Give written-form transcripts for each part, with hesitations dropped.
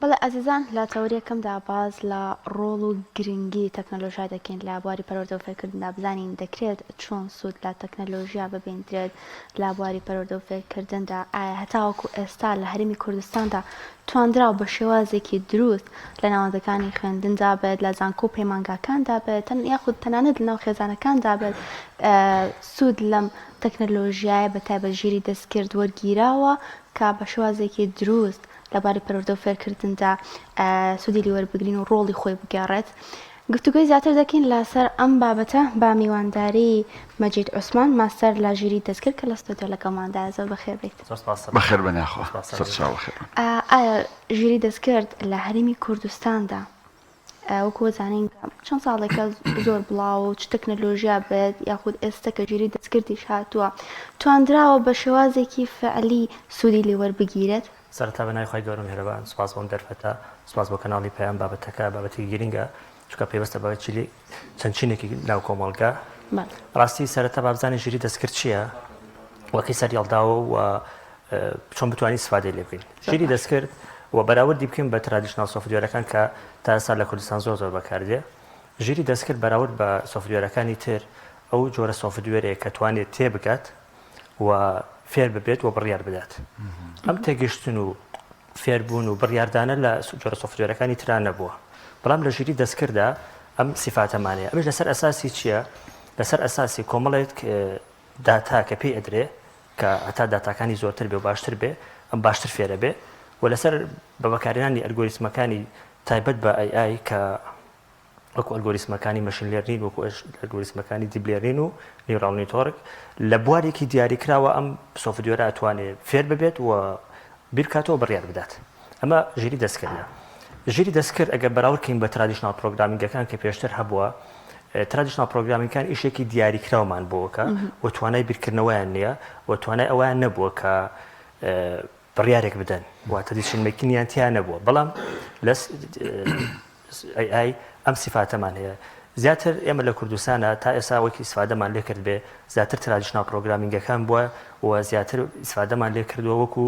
بەڵێ ئازیزان لە تەوریەکەمدا باز لە ڕۆڵ و گرنگی تەکنەلۆژیا دەکەین لە بواری پەروەردە و فێرکردندا بزانین دەکرێت چۆن سوود لە تەکنەلۆژیا ببێنرێت لە بواری پەروەردە و فێرکردندا ئایا هەتاوەکو ئێستا لە هەرێمی کوردستاندا توانراوە بە شێوازێکی دروست لە ناوەندەکانی خوێندندا بێت لە زانکۆ و پەیمانگاکاندا بێت یاخود تەنانەت لە ناو خێزانەکاندا بێت سوود لەم تەکنەلۆژیایە بە تایبەت ژیری دەستکرد وەرگیراوە کە بە شێوازێکی دروست لەباری پەروەردە و فێرکردندا سوودی لیوەربگرین و ڕۆڵی خۆی بگێڕێت. گفتوگوی زیاتر دەکەین لەسەر ئەم بابەتە با میوانداری مەجید عوسمان ماستەر لە ژیری دەستکرد کە لە ستۆدیۆ لەگەڵماندا زۆر بەخێر بێت. بەخێر بەناخوا بەخێر. ئایا ژیری دەستکرد لە هەرێمی کوردستاندا وەکو زانین چەند ساڵێکە زۆر بڵاو و چ تەکنەلۆژیا بێت یاخود ئێستا کە ژیری دەستکردیش هاتووە توانراوە بە شێوازێکی فعلی سوودی لیوەربگیرێت؟ سەرەتا بەنای خۆی گەورم هێرەبان سوپاس بۆم دەرفەتە سوپاس بۆ کەناڵی پەیام بابەتەکە بابەتی گرینگە چونکە پێوەستە بابەت چەندچینێکی ناو کۆمەڵگە ڕاستی سەرەتا بابزانانی ژیری دەستکرد چییە وەکەی سەریاڵداوە و چۆن بتوانین استفادەی لێ بکەین. ژیری دەستکرد و بەراوردی بکەین بە ترادیشنال سۆفتوێرەکان کە تا ئێستا لە کوردستان زۆر بەکاردێ. ژیری دەستکرد بەراورد بە سۆفتوێرەکانی تر ئەو جۆرە سۆفتوێرەیە کە توانێت تێبگات و فێر ببێت و بڕیار بدات. ئەم تێگەشتن و فێربوون و بڕیاردانە لە جۆرە سۆفتوێرەکانی تران نەبووە. بەڵام لە ژیری دەستکردە ئەم سیفاتەمانەیە. ئەمەش لەسەر ئەساسی چییە؟ لەسەر ئەساسی کۆمەڵێک داتا کە پێی ئەدرێ کە هەتا داتاکانی زۆرتر بێ و باشتر بێ ئەم باشتر فێرە بێ و لەسەر بە بەکارهێنانی ئەلگۆریسمەکانی تایبەت بە AI کە وەکو ئەلگۆریسمەکانی مەشین لێرنین وەکو ئەلگۆریسمەکانی دیپ لێرنین و نیورال نێتۆرک لە بوارێکی دیاریکراوە ئەم سۆفتوێرە ئەتوانێت فێر ببێت و بیرکاتەوە بڕیار بدات. ئەمە ژیری دەستکردە. ژیری دەستکرد ئەگەر بەراوردکەین بە ترادیشنال پرۆگرامینگەکان کە پێشتر هەبووە ترادیشنال پرۆگرامینگەکان ئیشێکی دیاریکراومان بووەکە و توانای بیرکردنەوەیان نییە و توانای ئەویان نەبووە کە بڕیارێک بدەن واتە دیشنمەکینیان تیان نەبووە. بەڵام لەس AI ئەم سیفاتەمان هەیە. زیاتر ئێمە لە کوردستانە تا ئێستا وەکی ئیسفادەمان لێ کرد بێ زیاتر ترادیشنال پرۆگرامینگەکان بووە و زیاتر ئیسفادەمان لێ کردووە وەکو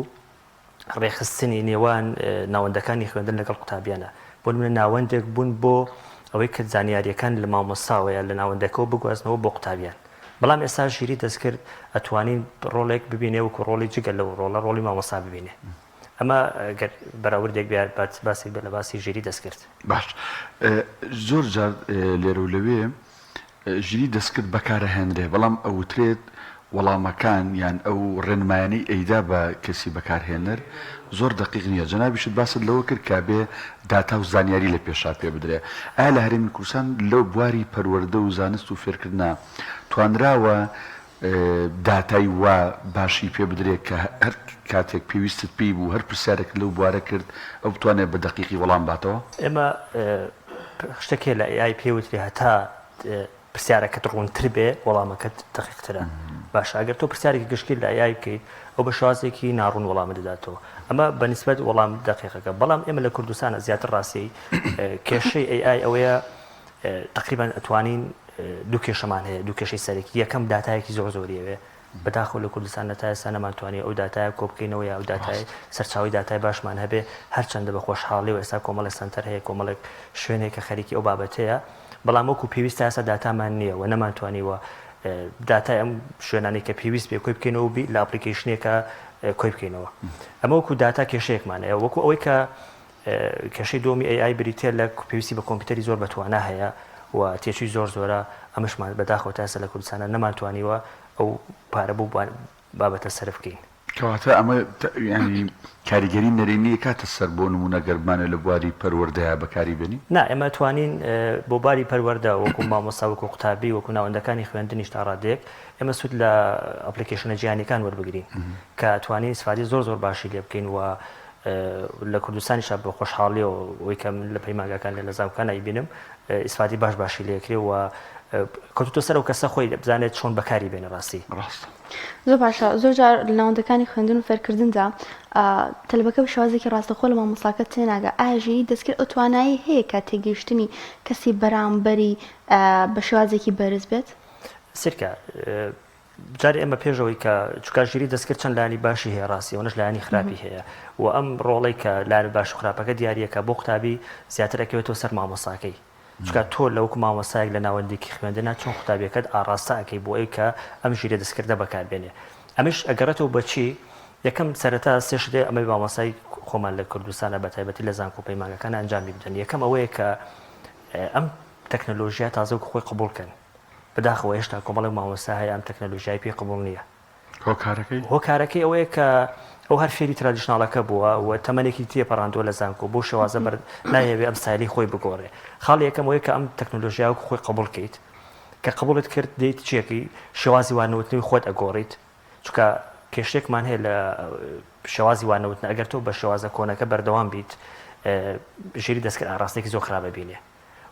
ڕێخستنی نێوان ناوەندەکانی خوێندن لەگەڵ قوتابیانە. بۆ نمونە ناوەندێک بوون بۆ ئەوەی کە زانیاریەکان لە مامۆستاوەیە لە ناوەندەکەەوە بگوازنەوە بۆ قوتابیان. بەڵام ئێستا ژیری دەستکرد ئەتوانین ڕۆڵێک ببینێ وەکو ڕۆڵی جگە لەو ڕۆڵی مامۆستا ببینێ. ئەمە بەراوردێک باسی بە لە باسی ژیری دەستکرد. باش زۆر جار لێرە و لەوێ ژیری دەستکرد بەکارە هێنرێ بەڵام ئەوترێت وەڵامەکان یان ئەو ڕێنمایانی ئەیدا بە کەسی بەکارهێنەر زۆر دقیق نییە. جەنابیشت باست لەوە کرد کا بێ داتا و زانیاری لە پێشا پێ بدرێ. ئایا لە هەرێمی کوردستان لەو بواری پەروەردە و زانست و فێرکردنا توانراوە داتای وا باشی پێ بدرێت کە هەر کاتێک پێویستت پێی بوو هەر پرسیارێک لەو بوارە کرد ئەو بتوانێت بە دقیقی وەڵام باتەوە؟ ئێمە شتێکێ لە AI پێوتری هەتا پرسیارەکەت ڕوونتر بێ وەڵامەکەت دقیقترە. باش ئەگەر تۆ پرسیارێکی گشتگیر لە AI بکەیت ئەو بە شێوازێکی ناڕوون وەڵامە دەداتەوە. ئەمە بەنسبەت وەڵام دقیقەکە. بەڵام ئێمە لە کوردستانە زیاتر ڕاستی کێشەی AI ئەوەیە تقریبان ئەتوانین دوو کێشەمان هەیە دوو کێشەی سەرەکی. یەکەم داتایەکی زۆر زۆریەوێ بەداخەوە لە کوردستان تا ئێستا نەمانتوانێت ئەو داتایە کۆ بکەینەوە یا ئەو داتای سەرچاوی داتای باشمان هەبێ هەرچەندە بە خۆشحاڵی و ئێستا کۆمەڵی سنتەر هەیە کۆمەڵێک شوێنێک کە خەریکی ئەو بابەتەیە. بەڵام وەکو پێویستە ئێستا داتامان نییە و نەمانتوانیوە داتای ئەم شوێنانی کە پێویست بێ کۆی بکەینەوە لە ئەپلیکیشنێکە کۆی بکەینەوە. ئەمە وەکو داتا کێشەیەکمانەیە وەکو ئەوەی کە کێشەی دۆمی AI بریتێ لە پێویستی بە کۆمپیوتەری زۆر بەتوانە هەیە و تێچووی زۆر زۆرە ئەمەشمان بەداخەوە تا ئێستا لە کوردستانە نەمانتوانیوە ئەو پارە بوو بابەتە سەرف بکەین. کەواتە ئەمە ینی کاریگەری نەرێنیە کاتە سەر بۆ نمونە گەرمانە لە بواری پەروەردەیە بەکاری بێنی؟ نا ئێمە توانین بۆ باری پەروەردە وەکو مامۆستا وەکو قوتابی وەکو ناوەندەکانی خوێندنیش تا ڕادێک ئێمە سوود لە ئەپلیکیشنە جیهانیەکان وەربگرین کە توانین ئیسفادەی زۆر زۆر باشی لێ بکەین و لە کوردستانیش بە خۆشحاڵیەوە ئەوەی کە لە پەیمانگاکان لە زانکۆکان ئەیبینم ئیسفادەی باشی لێکرێ و کەوتوتە سەر و کەسە خۆی بزانێت چۆن بەکاری بێنە ڕاستی. زۆر باشە. زۆر جار لە ناوەندەکانی خوێندن و فێرکردندا تەلبەکە بە شێوازێکی ڕاستەخۆ لە مامۆستاکە تێناگە. ئایا ژیری دەستکرد ئەو توانایی هەیە کە تێگەیشتنی کەسی بەرامبەری بە شێوازێکی بەرز بێت؟ سیرکە جاری ئەمە پێشەوەی کە چکە ژیری دەستکرد چەند لانی باشی هەیە ڕاستی ئەوەش لایانی خراپی هەیە و ئەم ڕۆڵی کە لایەن باش و خراپەکە دیارریەکە بۆ قوتابی زیاتر ئەکەوێتەوە سەر مامۆساکەی چکە تۆ لەوەکو مامۆسایەک لە ناوەندێکی خوێندنە چۆن قوتابیەکەت ئاڕاستە ئەەکەی بۆ ئەوی کە ئەم ژیرە دەستکردە بەکاربێنێ ئەمش ئەگەڕێتەوە بەچی یەکەم سەرەتا سێ شتێ ئەمەی مامۆسای خۆمان لە کوردستانە بە تایبەتی لە زانکۆ پەیمانەکان ئەنجامی بدەن یەکەم ئەوەیە کە ئەم تەکنەلۆژیا تازە خۆی قبولکەن بەداخەوە هێشتا کۆمەڵی مامۆستا هەیە ئەم تەکنەلۆژیای پێ قبول نییە هۆکارەکەی ئەوەیە کە ئەو هەر فێری ترادیشناڵەکە بووە و تەمەنێکی تێپەڕاندووە لە زانکۆ بۆ شێوازە نایەوێ ئەم سایلی خۆی بگۆڕێ خاڵ یەکەم ئەوەیە کە ئەم تەکنەلۆژیا خۆی قبولکەیت کە قبولت کرد دەیت چیەکەی شێوازی وانەوتنی خۆت ئەگۆڕیت چکە کێشتێکمان هەیە لە شێوازی وانەوتن ئەگەر تۆ بە شێوازە کۆنەکە بەردەوام بیت ژیری دەستکرد ئاڕاستێکی زۆر خراپە بینێ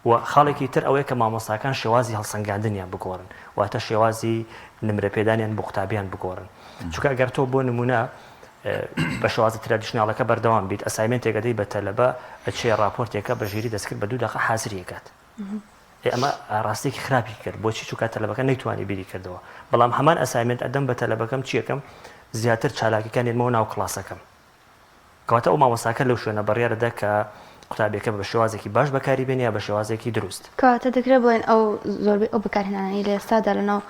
و خاڵێکی تر ئەوەیە کە مامۆستاکان شێوازی هەڵسەنگاندنیان بگۆڕن واتە شێوازی نمرە پێدانیان بۆ قوتابیان بگۆڕن چونکە ئەگەر تۆ بۆ نمونە بە شێوازی ترادیشناڵەکە بەردەوام بیت ئەسایمنتێکە دەی بە تەلەبە ئەچێ راپۆرتێکە بە ژیری دەستکرد بە 2 دقیقە حازریەکات ئەمە ڕاستێکی خراپی کرد بۆچی چووکە تەلەبەکە نەیتوانی بیری کردەوە بەڵام هەمان ئەسایمنت ئەدەم بە تەلەبەکەم چیەکەم زیاتر چالاکیەکان نێنمەوە ناو کڵاسەکەم کەواتە ئەو مامۆستاکە لەو شوێنە بڕیارەدا کە قوتابیەکە بە شێوازێکی باش بەکاری بێنە یا بە شێوازێکی دروست کەواتە دەکرێت بڵێن ئەو زۆربەی ئەو بەکارهێنانەی لە ئێستادا لەناو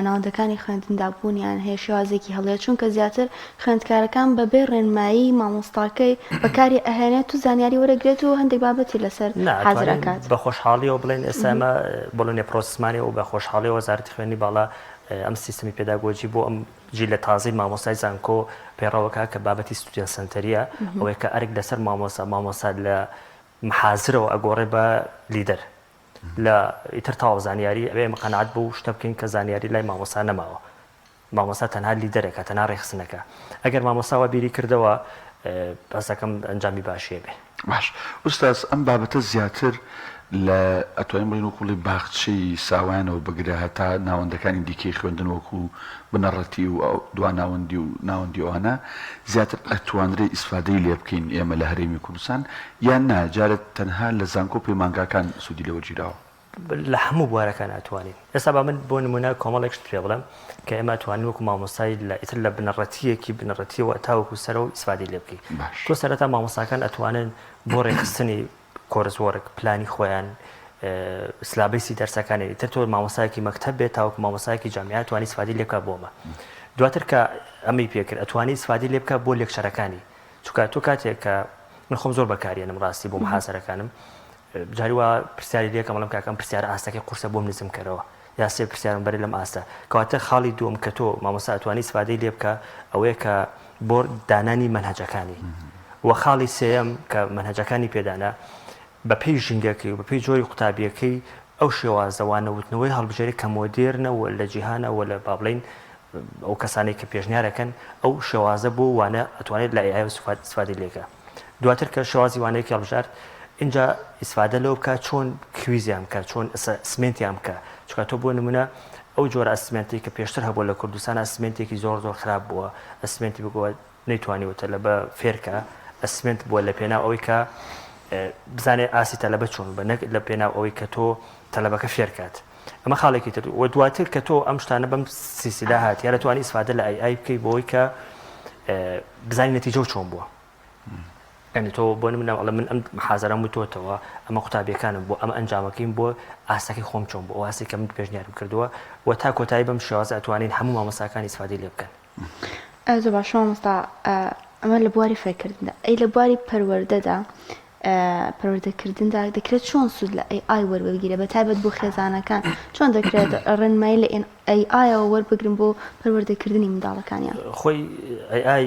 ناوەندەکانی خوێندندا بوونیان هەیە شێوازێکی هەڵەیە چونکە زیاتر خوێندکارەکان بەبێ ڕێنمایی مامۆستاکەی بەکاری ئەهێنێت و زانیاری وەرەگرێت و هەندێک بابەتی لەسەر حازرەکات بە خۆشحاڵیەوە بڵێن ئێسامە بڵێنێ پرۆسمانی و بە خۆشحاڵی وەزارەتی خوێندنی باڵا ئەم سیستمی پێداگۆجی بۆ ئەم جی لە تازەی مامۆستای زانکۆ پێڕەوەکە کە بابەتی ستودیە سنتەریە ئەوەیە کە ئەرک لەسەر مامۆستا لە محازرەوە ئەگۆڕێ بە لیدەر لە ئیتر تاو زانیاری ئەوێ مەقەنعات بوو شتە بکەین کە زانیاری لای مامۆستا نەماوە مامۆستا تەنها لیدەرێکە تەنها ڕێخستنەکە ئەگەر مامۆستاوە بیری کردەوە بەسەکەم ئەنجامی باشیە بێ باش ئوستاز ئەم بابەتە زیاتر لە ئەتوانین بڵین وەکوڵی باخچەی ساوایانەوە بگرە هەتا ناوەندەکانی دیکەی خوێندن وەکو بنەڕەتی و دواناوەندی و ناوەندی ئەوانە زیاتر ئەتوانرێ ئیسفادەی لێ بکەین ئێمە لە هەرێمی کوردستان یان ناجارێت تەنها لە زانکۆ پەیمانگاکان سوودی لەوە گیراوە لە هەموو بوارەکان ئەتوانین ئێستا با من بۆ نمونە کۆمەڵێکشت پێ بڵێم کە ئێمە ئەتوانین وەکو مامۆستای ئیتر لە بنەڕەتیەوە تاوەکو سەرەوە ئیسفادەی لێ بکەین تۆ سەرەتا مامۆستاکان ئەتوانن بۆ ڕێخستنی کۆرسوەرک پلانی خۆیان سلابەیسی دەرسەکانی تر تۆ مامۆستایەکی مەکتەب بێت تاوەکو مامۆستایەکی جامیعە توانی ئیسفادەی لێ بکات بۆمە دواتر کە ئەمەی پێکرد ئەتوانی ئیسفادەی لێ بکات بۆ لێکچەرەکانی چونکە تۆ کاتێک کە من خۆم زۆر بەکارێنم ڕاستی بۆ محاسەرەکانم جاری وا پرسیاری لێکم بەڵام کاکەم پرسیارە ئاستەکەی قورسە بۆم نزم کەرەوە یا سێ پرسیارم بەرێ لەم ئاستە کەواتە خاڵی دووەم کە تۆ مامۆستا ئەتوانی ئیسفادەی لێ بکە ئەوەیە کە بۆ دانانی مەنهەجەکانی و خاڵی سێەم کە مەنهەجەکانی پێدانە بە پێی ژینگەکەی و بە پێی جۆری قوتابیەکەی ئەو شێوازەوانەوتنەوەی هەڵبژێری کە مۆدێرنەوە لە جیهانەوە لە بابڵین ئەو کەسانێک کە پێشنیارەکەن ئەو شێوازە بۆ وانە ئەتوانێت لە ئای ئیسفادەی لێکە دواتر کە شێوازی وانەیەکی هەڵبژار اینجا ئیسفادە لەوە بکە چۆن کویزیان بکە چۆن ئەسمنتیان بکە چونکە تۆ بۆ نمونە ئەو جۆرە ئەسمنتی کە پێشتر هەبووە لە کوردستان ئەسمنتێکی زۆر زۆر خراپ بووە ئەسمنتی بگووە نەیتوانیوەتە لە بە فێرکە ئەسمنت بووە لە پێناو ئەوەی کە بزانێ ئاسی تەلەبە چۆن بە نەک لە پێناو ئەوەی کە تۆ تەلەبەکە فێرکات ئەمە خاڵێکی تر و دواتر کە تۆ ئەم شتانە بەم سیسیلا هات یا دەتوانی ئیسفادە لە ئای بکەی بۆی کە بزانی نەتیجە چۆن بووە ئەنی تۆ بۆ نمونە من ئەم محازەرەم وتۆتەوە ئەمە قوتابیەکانم بۆ ئەمە ئەنجامەکەیم بۆ ئاستەکەی خۆم چۆن بۆ ئاسی کە من پێشنیارم کردووە و تا کۆتایی بەم شێوازە ئەتوانین هەموو مامۆستاکانی ئیسفادەی لێ بکەن زۆر باش مامۆستا ئەمە لە بواری فێرکردندا ئەی لە بواری پەروەردەدا پەروەردەکردندا دەکرێت چۆن سوود لە ئای وەربگیرە بە تایبەت بۆ خێزانەکان چۆن دەکرێت ڕێنمایی لە ئایەوە وەربگرن بۆ پەروەردەکردنی منداڵەکانیان خۆی ئای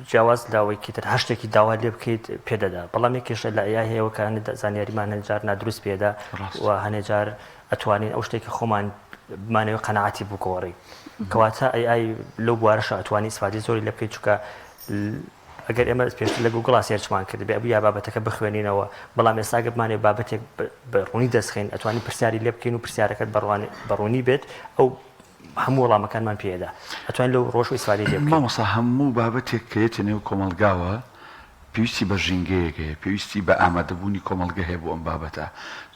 جیاواز داوایکی تر هەشتێکی داوا لێ بکەیت پێدەدا بەڵام یەکێشە لە ئای هەیەەوە کە زانیاریمان هەنجار نادروست پێدا و هەنێجار ئەتوانین ئەو شتێکی خۆمان بمانەوە قەنەعەتی بگۆڕی کەواتە ئای لەو بوارەشە ئەتوانی ئیسفادەی زۆری لێ بکەیت چونکە ئەگەر ئێمە پێشتر لە گوگڵ سێرچمان کرد بێ یا بابەتەکە بخوێنینەوە بەڵام ئێستا گەبمانێ بابەتێک بەڕوونی دەستخین ئەتوانی پرسیاری لێ بکەین و پرسیارەکەت بەڕوونی بێت ئەو هەموو وەڵامەکانمان پێدا ئەتوانین لەو ڕۆژ و ئیسفادەی لێ بکەین مامۆستا هەموو بابەتێک کە یەتە نێو کۆمەڵگاوە پێویستی بە ژینگەیەکەیە پێویستی بە ئامادەبوونی کۆمەڵگە هەیە بۆ ئەم بابەتە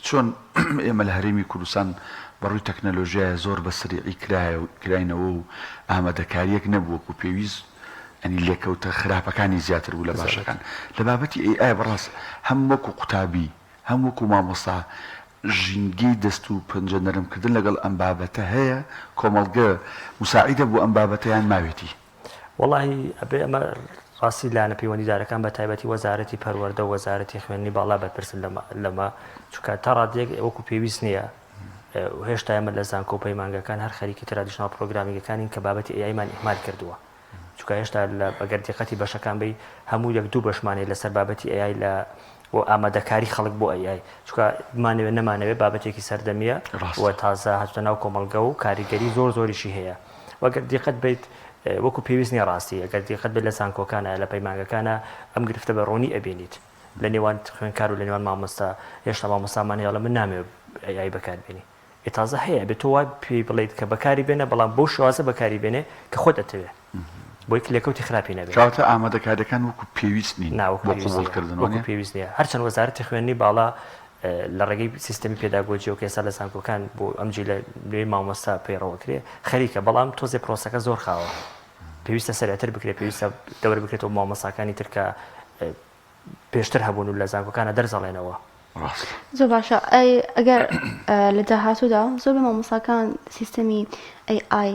چۆن ئێمە لە هەرێمی کوردستان بەڕووی تەکنەلۆژیایە زۆر بە سریعی کراینەوە و ئامادەکاریەک نەبووەکو پێویست ئەنی لێکەوتە خراپەکانی زیاتر بوو لە باشەکان لە بابەتی AI بەڕاست هەم وەکو قوتابی هەم وەکو مامۆستا ژینگەی دەست و پەنجە نەرمکردن لەگەڵ ئەم بابەتە هەیە کۆمەڵگە مساعیدە بۆ ئەم بابەتەیان ماوێتی وڵی ئەبێ ئەمە ڕاستی لاەنە پەیوەندیدارەکان بە تایبەتی وەزارەتی پەروەردە و وەزارەتی خوێندنی باڵا بەرپرسن لەمە چونکە تا ڕادێک وەکو پێویست نییە هێشتا ئەمە لە زانکۆ و پەیمانگەکان هەر خەریکی ترادیشنال پرۆگرامیەکانین کە بابەتی ئەیمان ئیحمال کردووە چونکە هێشتا لە بەگەر دقەتی بەشەکان بی هەموو یەک دوو بەشمانێ لەسەر بابەتی AI لە و ئامادەکاری خەڵک بۆ AI چونکە مانەوێت نەمانەوێت بابەتێکی سەردەمیە و تازە هەچتە ناو کۆمەڵگە و کاریگەری زۆریشی هەیە وەگەر دیقەت بیت وەکو پێویست نیە ڕاستی ئەگەر دیقەت بێت لە زانکۆکانە لە پەیمانگەکانە ئەم گرفتە بە ڕۆنی ئەبینیت لە نێوان خوێنکار و لە نێوان مامۆستا هێشتا مامۆستامان هێڵە من نامێت AI بەکاربێنی تازە هەیە بێت تۆ وای پێی بڵیت کە بەکاری بێنە بەڵام بۆ شوازە بەکاری بێنێ کە خۆت دەتەوێت بۆی لێکەوتی خراپی نەبێت کاتە ئامادەکاریەکان وەکو پێویست نین وەکو پێویست نیە هەرچەند وەزارەتی خوێندنی باڵا لە ڕێگەی سیستەمی پێداگۆجی و کێسا لە زانکۆکان بۆ ئەمجی لە نوێی مامۆستا پەیڕەوەکرێ خەریکە بەڵام تۆزێ پرۆسەکە زۆر خاوە پێویستە سەرەتر بکرێت پێویستە دەوەر بکرێتەوە مامۆستاکانی ترکە پێشتر هەبوون و لە زانکۆکانە دەرزەڵێنەوە زۆر باشە ئەگەر لە داهاتوودا زۆر بە مامۆستاکان سیستەمی AI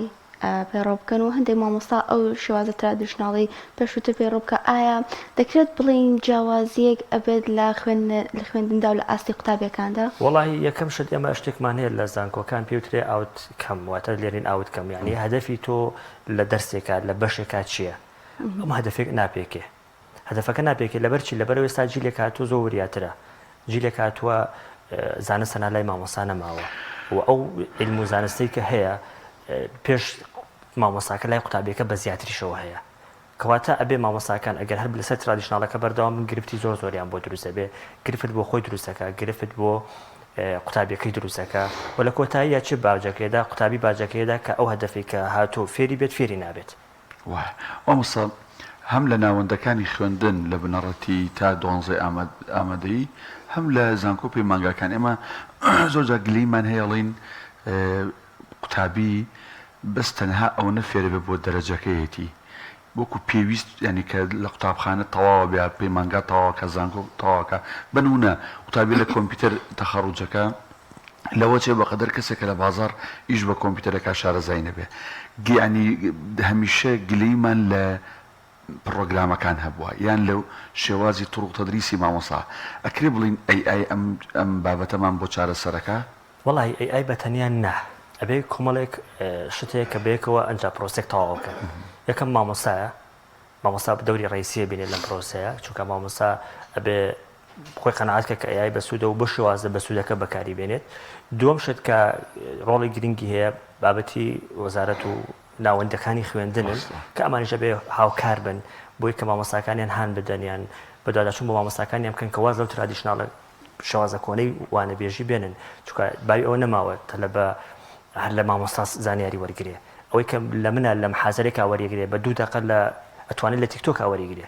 پەیڕۆ بکەن و هەندێک مامۆستا ئەو شێوازە ترادیشناڵی پێشووتر پەیڕۆ بکە ئایا دەکرێت بڵین جیاوازیەک ئەبێت لە خوێندندا و لە ئاستی قوتابیەکاندا وڵی یەکەم شت ئێمە شتێکمان هەیە لە زانکۆکان پێوترێ ئاوت کەم واتە لێرین ئاوت کەم یعنی هەدەفی تۆ لە دەرسێکات لە بەشێکا چییە ئەم هەدەفێک ناپێکێ هەدەفەکە ناپێکێ لەبەرچی لەبەرەوە ئێستا جیلێک هاتووە زۆر وریاترە جیلێک هاتووە زانستە لای مامۆستا نەماوە و ئەو علم و زانستەی کە هەیە پێش مامۆستاکە لای قوتابیەکە بە زیاتریشەوە هەیە کەواتە ئەبێ مامۆستاکان ئەگەر هەر لەسەر ترادیشناڵەکە بەردەوام من گرفتی زۆریان بۆ دروستە بێ گرفت بۆ خۆی دروستەکە گرفت بۆ قوتابیەکەی دروستەکە و لە کۆتاییە چه باوجەکەیدا قوتابی باجەکەیدا کە ئەو هەدەفی کە هاتوو فێری بێت فێری نابێت ئەمسا هەم لە ناوەندەکانی خوێندن لە بنەڕەتی تا 12 ئامادەیی هەم لە زانکۆ پەیمانگەکان ئێمە زۆرجار گلەیمان هەیەڵین قوتابی بەس تەنها ئەو نەفێرە بێ بۆ دەرەجەکەیەتی وەکو پێویست ینی کە لە قوتابخانە تەواوە بێ پەیمانگا تەواوە کە زانکۆ تەواوەکە بنمونە قوتابی لە کۆمپیوتەر تەخەڕوجەکە لەوە چێ بەقەدەر کەسێکە لە بازار ئیش بە کۆمپیوتەرەکە شارەزای نەبێ ینی هەمیشە گلەیمان لە پرۆگرامەکان هەبووە یان لەو شێوازی توڕق تەدریسی مامۆستا ئەکرێ بڵین AI ئەم بابەتەمان بۆ چارەسەرەکە وڵی AI بەتەنیان نا ئەبێ کۆمەڵێک شتێک کە بێکەوە ئەنج پرۆسێک تەواوکە یەکەم مامۆستایە مامۆستا دەوری ڕیسیە بینێت لەم پرۆسەیە چونکە مامۆستا ئەبێ خۆی قەنەعاتکە کە AI بەسوودە و بە شێوازە بەسوودەکە بەکاری بێنێت دووەم شت کە ڕۆڵی گرنگی هەیە بابەتی وەزارەت و ناوەندەکانی خوێندنن کە ئەمانیشە بێ هاوکار بن بۆی کە مامۆستاکانیان هان بدەنیان بەداداچوون بۆ مامۆستاکانیان بکەن کە واز لەو ترادیشناڵە شێوازە کۆنەی وانە بێژی بێنن چونکە باوی ئەوە نەماوە تەلە بە هەر لە مامۆستا زانیاری وەرگێ ئەوەی کە لە منە لە محازەرێکا وەریگرێ بە 2 دقە لە ئەتوانێت لە تیکتۆکا وەریگرێ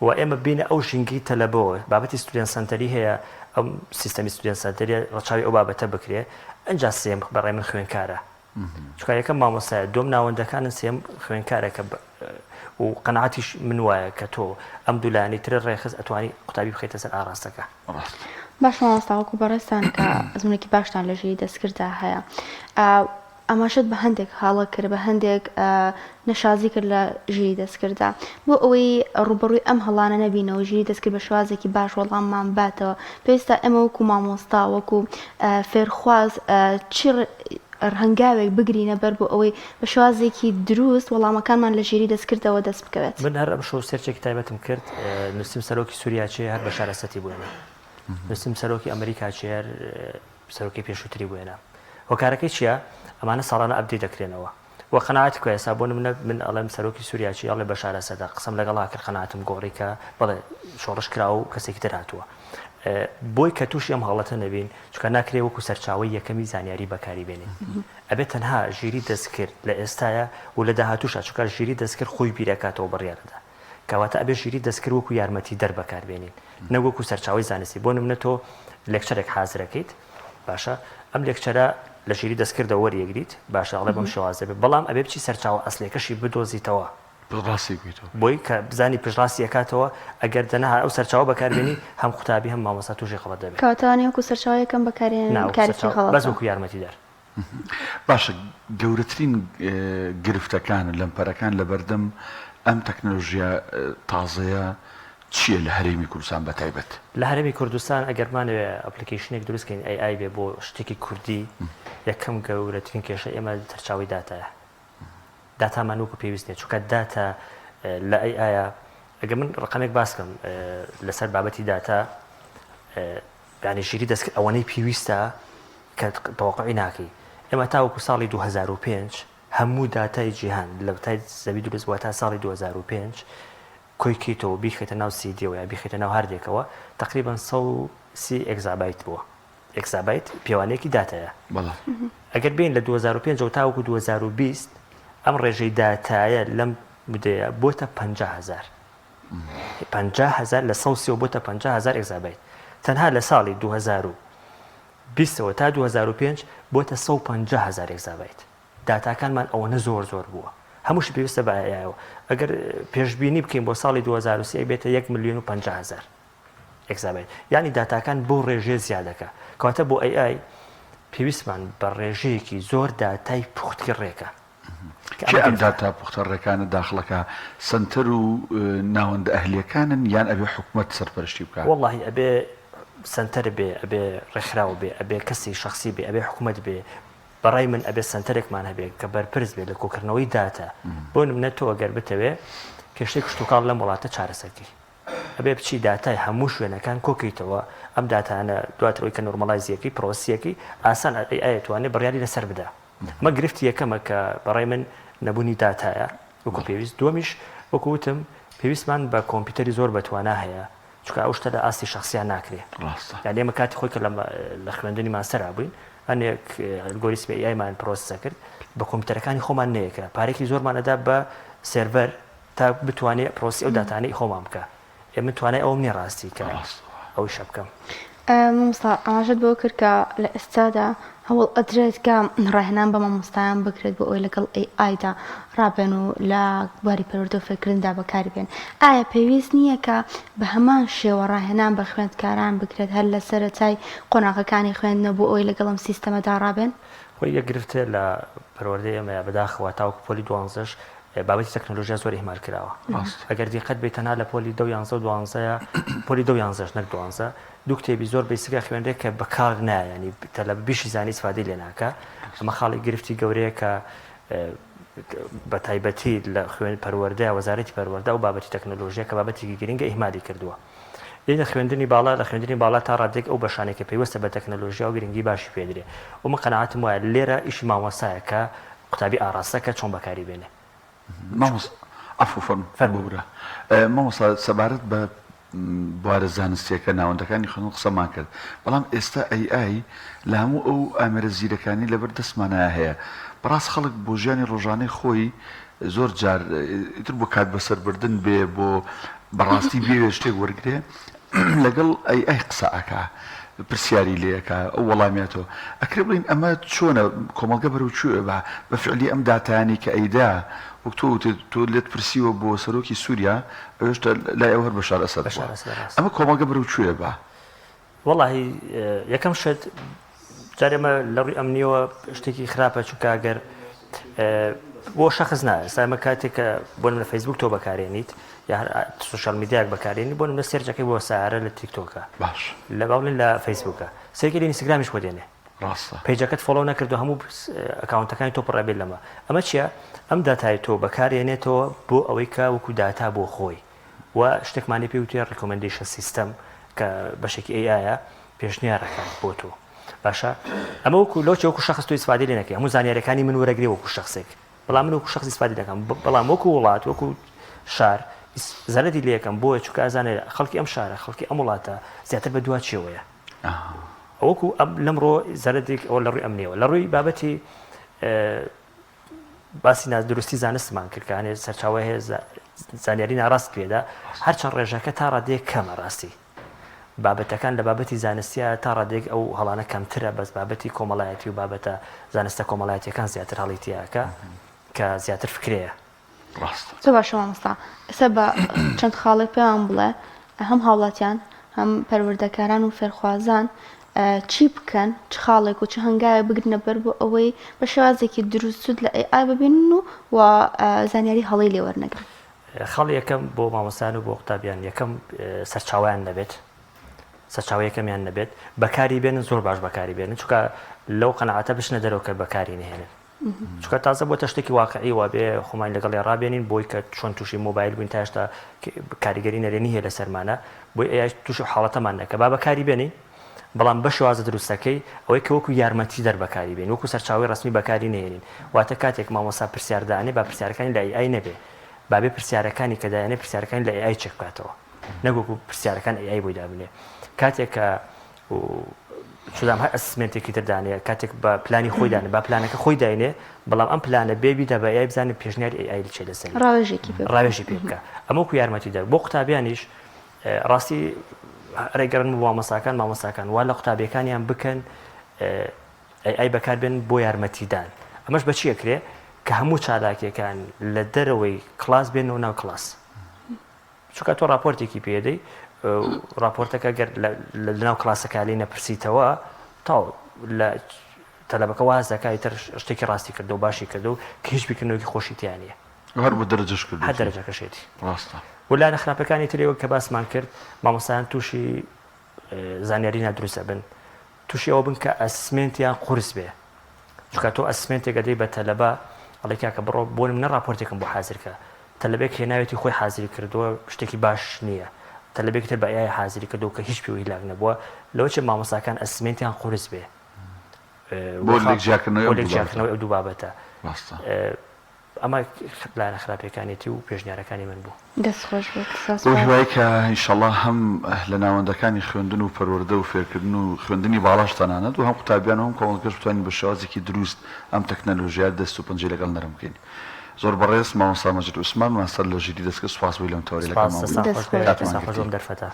و ئێمە بینە ئەو ژینگی تەلەبەوە بابەتی ستودنت سنتەری هەیە ئەم سیستەمی ستودنت سنتەری ڕەچاوی ئەو بابەتە بکرێ ئەنج سێم بەڕێ من خوێنکارە چونکە یەکەم مامۆستایە دوم ناوەندەکانن سێم خوێنکارێکە و قەنەعاتیش من وایە کە تۆ ئەم دوولانی تر ڕێخست ئەتوانی قوتابی بخەیتە سەر ئاراستەکە باش مامۆستاوەکو بەڕێستان کە ئەزمونێکی باشتان لە ژیری دەستکردا هەیە ئەماشت بە هەندێک حاڵە کرد بە هەندێک نەشازی کرد لە ژیری دەستکردا بۆ ئەوەی ڕوبەڕووی ئەم هەڵانە نەبینەوە ژیری دەستکرد بە شوازێکی باش وەڵاممان باتەوە پێویستە ئەمە وەکو مامۆستا وەکو فێرخواز چی هەنگاوێک بگرینە بەر بۆ ئەوەی بە شوازێکی دروست وەڵامەکانمان لە ژیری دەستکردەوە دەست بکەوێت من هەر ئەم شۆ سێرچێکی تایبەتم کرد نووسم سەرۆکی سووریا چێ هەر بە شارەسەتی بووێنە نووسم سەرۆکی ئەمریکا چێر سەرۆکی پێشووتری بووێنە هۆکارەکەی چییە ئەمانە ساڵانە ئەبدی دەکرێنەوە و قەناعەتی کوێسا بۆ من ئەڵێم سەرۆکی سووریاچی ئەڵێ بە شارەسەدا قسم لەگەڵا کرد قەناعەتم گۆڕی کە بڵێ شۆڕش کرا و کەسێکی تر هاتووە بۆی کە تووشی ئەم هەڵەتە نەبین چکە ناکرێ وەکو سەرچاوی یەکەمی زانیاری بەکاری بێنێ ئەبێت تەنها ژیری دەستکرد لە ئێستاە و لە داهاتووشە چکار ژیری دەستکرد خۆی بیرەکاتەوە بڕیارەدا کەواتە ئەبێ ژیری دەستکرد وەکو یارمەتی دەربەکاربێنین نەوەکو سەرچاوی زانستی بۆ نمونە تۆ لێکچەرێک حازرەکەیت باشە ئەم لێکچەرە لە ژیری دەستکردە وەریەگریت باشە ئەڵێ بەم شێوازە بێت بەڵام ئەبێ بچی سەرچاوە ئەسلێکەشی بدۆزیتەوە بۆی کە بزانی پشتڕاستی ئەکاتەوە ئەگەر دەنەها ئەو سەرچاوە بەکاربێنی هەم قوتابی هەم مامۆستا تووشی خەڵەت دەبێت کاتوانێ وەکو سەرچاوەیەکەم بەکارێنین بەس وەکو یارمەتی دەر باشە گەورەترین گرفتەکان لەمپەرەکان لە بەردەم ئەم تەکنۆلۆژیا تازەیە چییە لە هەرێمی کوردستان بە تایبەت لە هەرێمی کوردستان ئەگەرمانوێ ئەپلیکیشنێک دروستکەین AI بێ بۆ شتێکی کوردی یەکەم گەورەترین کێشە ئێمە تەرچاوی داتایە داتامان وەکو پێویست نیە چونکە داتا لە AI ئەگەر من ڕقمێک باسکەم لەسەر بابەتی داتا یعنی ژیری دەستکرد ئەوەنەی پێویستە کە تەوەقعی ناکەی ئێمە تاوەکو ساڵی 2005 هەموو داتای جیهان لە تای زەوی دروست بووە تا ساڵی 2005 کۆی کەیتەوە بیخێتە ناو CD یا بیخێتە ناو هەردێکەوە تقریبا 130 ئەگزابایت بووە ئەگزابایت پێوانەیەکی داتایە ئەگەر بین لە 2005 تاوەکو 2020 ئەم ڕێژەی داتایە لەم مدەیە بۆتە 50,000 50,000 لە 130 بۆتە 50,000 ئەگزابایت تەنها لە ساڵی 2020 تا 2005 بۆتە 150,000 ئەگزابایت داتاکانمان ئەوەنە زۆر بووە هەمووش پێویستە بە ئایەوە ئەگەر پێشبینی بکەین بۆ ساڵی 2030 بێتە 1,50,000 ئەگزابایت یعنی داتاکان بۆ ڕێژێ زیادەکە کەواتە بۆ AI پێویستمان بە ڕێژەیەکی زۆر داتای پوختکی ڕێکە ئەم داتا پوختە ڕێکانە داخڵەکە سنتەر و ناوەندە ئەهلیەکانن یان ئەبێ حکوومەت سەرپەرشتی بکات والله ئەبێ سنتەر بێ ئەبێ ڕێکخراو بێ ئەبێ کەسی شخصی بێ ئەبێ حکوومەت بێ بەڕای من ئەبێ سنتەرێکمان هەبێ کە بەرپرس بێت لە کۆکردنەوەی داتا بۆ نمونە تۆ ئەگەر بتەوێ کێشەی کشتتوکاڵ لەم وڵاتە چارەسەرکی ئەبێ بچی داتای هەموو شوێنەکان کۆکەیتەوە ئەم داتانە دواترەوەی کە نۆرمەلایزیەکەی پرۆسیەکەی ئاسان ئەیتوانێت بڕیاری لەسەر بدە مە گرفتی یەکەمە کە بەڕای من نەبوونی داتایە وەکو پێویست دووەمیش وەکو وتم پێویستمان بە کۆمپیوتەری زۆر بەتوانە هەیە چونکە ئەو شتە لە ئاستی شخصیان ناکرێت یعنی ئێمە کاتی خۆی کە لە خوێندنی ماستەرا بووین هەنێک ئەلگۆریسمی ئایمان پرۆسە کرد بە کۆمپیوتەرەکانی خۆمان نەیەکرا پارێکی زۆرمانەدا بە سێرڤەر تا بتوانێت پرۆسی ئەو داتانەی خۆمان بکە ئێمە توانای ئەوم نیە ڕاستی کە ئەوی شە بکەم مامۆستا ئاماژەت بۆ کرد کە لە ئێستادا هەوڵ ئەدرێت کە ڕاهێنان بە مامۆستایان بکرێت بۆ ئەوی لەگەڵ AIدا ڕابێن و لە بواری پەروەردە و فێرکردندا بەکاربێن ئایا پێویست نییە کە بە هەمان شێوە ڕاهێنان بە خوێندکاران بکرێت هەر لە سەرەتای قۆناغەکانی خوێندنەوە بۆ ئەوی لەگەڵ ئەم سیستەمەدا ڕابێن خۆی یەکگرفتە لە پەروەردەی ئێمە بەداخەوە تاوەکو پۆلی 12 بابەتی تەکنۆلۆژیا زۆر ئیهمال کراوە ئەگەر دیقەت بێت تەنها لە پۆلی 11 و 12 پۆلی 12 نەک 12 دوو کتێبی زۆر بیسگا خوێنرێک کە بەکار نایە تەلە بیشی زانی استفادەی لێ ناکە ئەمە خاڵی گرفتی گەورەیە کە بە تایبەتی لە خوێن پەروەردە وەزارەتی پەروەردە و بابەتی تەکنۆلۆژیا کە بابەتێکی گرنگە ئیهمالی کردووە لە خوێندنی باڵا تا ڕادێک ئەو بەشانێکە پێویستە بە تەکنۆلۆژیا و گرنگی باشی پێدرێ و من قەناعەتم وایە لێرە ئیشی مامۆستایە کە قوتابی ئاراستەکە چۆن بەکاری بێنێ فەرموورە مامۆستا سەبارەت بە بوارە زانستیەکە ناوەندەکانی خوێن قسەمان کرد بەڵام ئێستا AI لە هەموو ئەو ئامێرە زیرەکانی لەبەر دەستمانە هەیە بەڕاست خەڵک بۆ ژیانی ڕۆژانەی خۆی زۆر جار ئیتر بۆ کات بەسەربردن بێ بۆ بەڕاستی بێوێ شتێک وەرگێ لەگەڵ AI قسە ئەکا پرسیاری لێەکە ئەو وەڵامیاتەوە ئەکرێ بڵین ئەمە چۆنە کۆمەلگە بەرەو چوە بە فعلی ئەم داتانی کە ئەیدا وەک تۆ لێت پرسیوە بۆ سەرۆکی سووریا ئەوێشتە لای ئەو هەر بەشار ئەسەد ئەمە کۆمەلگە بەرەو کوێ بە وەڵاهی یەکەم شت جارێ ئەمە لە ڕووی ئەمنیەوە شتێکی خراپە چونکە ئەگەر بۆ شەخص نایە ئێستا ئەمە کاتێککە بۆ لە فەیسبوک تۆ بەکارێنیت یا سوشال میدیاک بەکارێنی بۆ لە سێرجەکەی بۆ سارە لە تیکتۆکە باش لە باڵێن لە فەیسبوکە سێکی لە ئینستاگرامیش بۆ دێنێ پیجەکەت فۆلۆ نەکردو هەموو ئەکاونتەکانی تۆ پڕەبێت لەمە ئەمە چییە ئەم داتای تۆ بەکارێنێتەوە بۆ ئەوەی کە وەکو داتا بۆ خۆی و شتێکمانی پێ وتێ ڕیکۆمەندیشن سیستەم کە بەشێکی AIە پێشنیارەکان بۆ تۆ باشە ئەمە وەکو لۆچ وەکو شخص تۆ استفادە لێ نەکەی هەموو زانیاریەکانی من وەرەگرێ وەکو شخصێک بەڵام من وەکو شخص استفادە دەکەم بەڵام وەکو وڵات وەکو شار زەرەتی لێ یەکەم بۆیە چونکە ئازانێ خەڵکی ئەم شارە خەڵکی ئەم وڵاتە زیاتر بە دوا چێوەیە ئەوەکو لەمڕۆ زەرەتێک ئەوە لە ڕووی ئەمنیەوە لە ڕووی بابەتی باسی نادرستی زانستمان کردکانێ سەرچاوە هەیە زانیاری ناڕاست پێدا هەرچەند ڕێژەکە تا ڕادێک کەمە ڕاستی بابەتەکان لە بابەتی زانستیە تا ڕادێک ئەو هەڵانە کەمترە بەس بابەتی کۆمەڵایەتی و بابەتە زانستە کۆمەڵایەتیەکان زیاتر هەڵیتیاکە کە زیاتر فکرەیە زۆر باشە مامۆستا ئێستا بە چەند خاڵێک پێیان بڵێ هەم هاوڵاتیان هەم پەروەردەکاران و فێرخوازان چی بکەن چ خاڵێک و چ هەنگایە بگرنە بەر بۆ ئەوەی بە شێوازێکی دروست لە AI ببینن و زانیاری هەڵی لێ وەرنەگرن خەڵی یەکەم بۆ مامۆستان و بۆ قوتابیان یەکەم سەرچاویان نەبێت سەرچاوی یەکەمیان نەبێت بەکاری بێنن زۆر باش بەکاری بێنن چونکە لەو قەنەعاتە بشنە دەرەوە کە بەکاری نهێنن چونکە تازە بۆ تەشتێکی واقعی وا بێ خۆمان لەگەڵی ڕابێنین بۆی کە چۆن تووشی مۆبایل بووین تا هێشتا کاریگەری نەرێنی هەیە لە سەرمانە بۆی AI تووشی حاڵەتەمان نەکە با بەکاری بێنین بەڵام بە شێوازە دروستەکەی ئەوەی کە وەکو یارمەتی دەربەکاری بێن وەکو سەرچاوی ڕسمی بەکاری نهێنین واتە کاتێک مامۆستا پرسیاردانێ با پرسیارەکانی لە AI نەبێ بابێ پرسیارەکانی کە دایانێ پرسیارەکانی لە AI چێک بکاتەوە نەگوەکو پرسیارەکان AI بۆی دابنێ کاتێک کە شدام هەر ئەسسمنتێکی تردانێ کاتێک بە پلانی خۆی دانێ با پلانەکە خۆی داینێ بەڵام ئەم پلانە بێبیدا بە AI بزانێت پێشنیاری AI چێ لەسەر ڕاوێژی پێ بکە ئەمە وەکو یارمەتی دەر بۆ قوتابیانیش ڕاستی ڕێگەڕن مامۆستاکان وا لە قوتابیەکانیان بکەن AI بەکاربێن بۆ یارمەتیدان ئەمەش بە چیەکرێ کە هەموو چالاکیەکان لە دەرەوەی کلاس بێنەوە ناو کلاس چونکە تۆ راپۆرتێکی پێدەی راپۆرتەکە گەر لەناو کلاسەکانی نەپرسیتەوە تا لە تەلەبەکە واز دەکای تر شتێکی ڕاستی کردو و باشی کردو کە هیچ بیکردنەوەی خۆشیتیانە هەر بۆ دەرەجەش کرد هەر دەرەجەکەشێتی ڕاستە ولا خراپەکانی ترەوە کە باسمان کرد مامۆستایان تووشی زانیاری نادروستە بن تووشی ئەوە بن کە ئەسمنتیان قورس بێ چونکە تۆ ئەسمنتێک دەدەی بە تەلەبە ئەڵێ کاکە بڕۆ بۆ من راپۆرتێکم بۆ حازرکە تەلەبێک هێناوێتی خۆی حازری کردووە شتێکی باش نییە تەلەبێک تر بە AI حازری کردو کە هیچ پێوی لاگ نەبووە لەوە چه مامۆستاکان ئەسمنتیان قورس بێ بۆ لێکجیاکردنەوەی ئەو دوو بابەتە ئەمە لایەنە خراپەکانێتی و پێشنیارەکانی من بوو دەستخۆش بۆ هیوای کە ئینشەڵڵا هەم لە ناوەندەکانی خوێندن و پەروەردە و فێرکردن و خوێندنی باڵاش تەنانەت و هەم قوتابیان و هەم کۆمەڵگەش بتوانین بە شێوازێکی دروست ئەم تەکنەلۆژیا دەست و پەنجەی لەگەڵ نەرم بکەین زۆر بەڕێز مامۆستا مەجید عوسمان ماستەر لە ژیری دەستکە سوپاس بووی لەم تەوەری لەگەڵمان بووی دەرفەتە